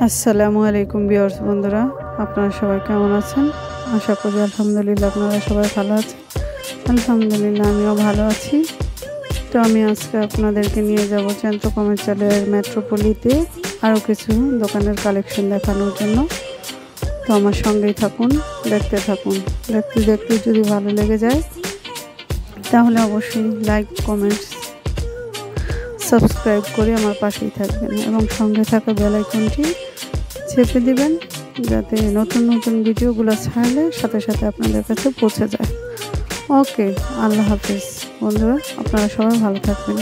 আসসালামু আলাইকুম ভিউয়ার্স বন্ধুরা, আপনারা সবাই কেমন আছেন? আশা করি আলহামদুলিল্লাহ আপনারা সবাই ভালো আছেন। আলহামদুলিল্লাহ আমিও ভালো আছি। তো আমি আজকে আপনাদেরকে নিয়ে যাব চেন্ট্রো কমার্শিয়ালের মেট্রোপলিতে আরও কিছু দোকানের কালেকশন দেখানোর জন্য। তো আমার সঙ্গেই থাকুন, দেখতে থাকুন। দেখতে দেখতে যদি ভালো লেগে যায় তাহলে অবশ্যই লাইক, কমেন্টস, সাবস্ক্রাইব করে আমার পাশেই থাকবেন এবং সঙ্গে থাকা বেল আইকনটি চেপে দিবেন, যাতে নতুন নতুন ভিডিওগুলো ছাড়লে সাথে সাথে আপনাদের কাছে পৌঁছে যায়। ওকে, আল্লাহ হাফেজ বন্ধুরা, আপনারা সবাই ভালো থাকবেন।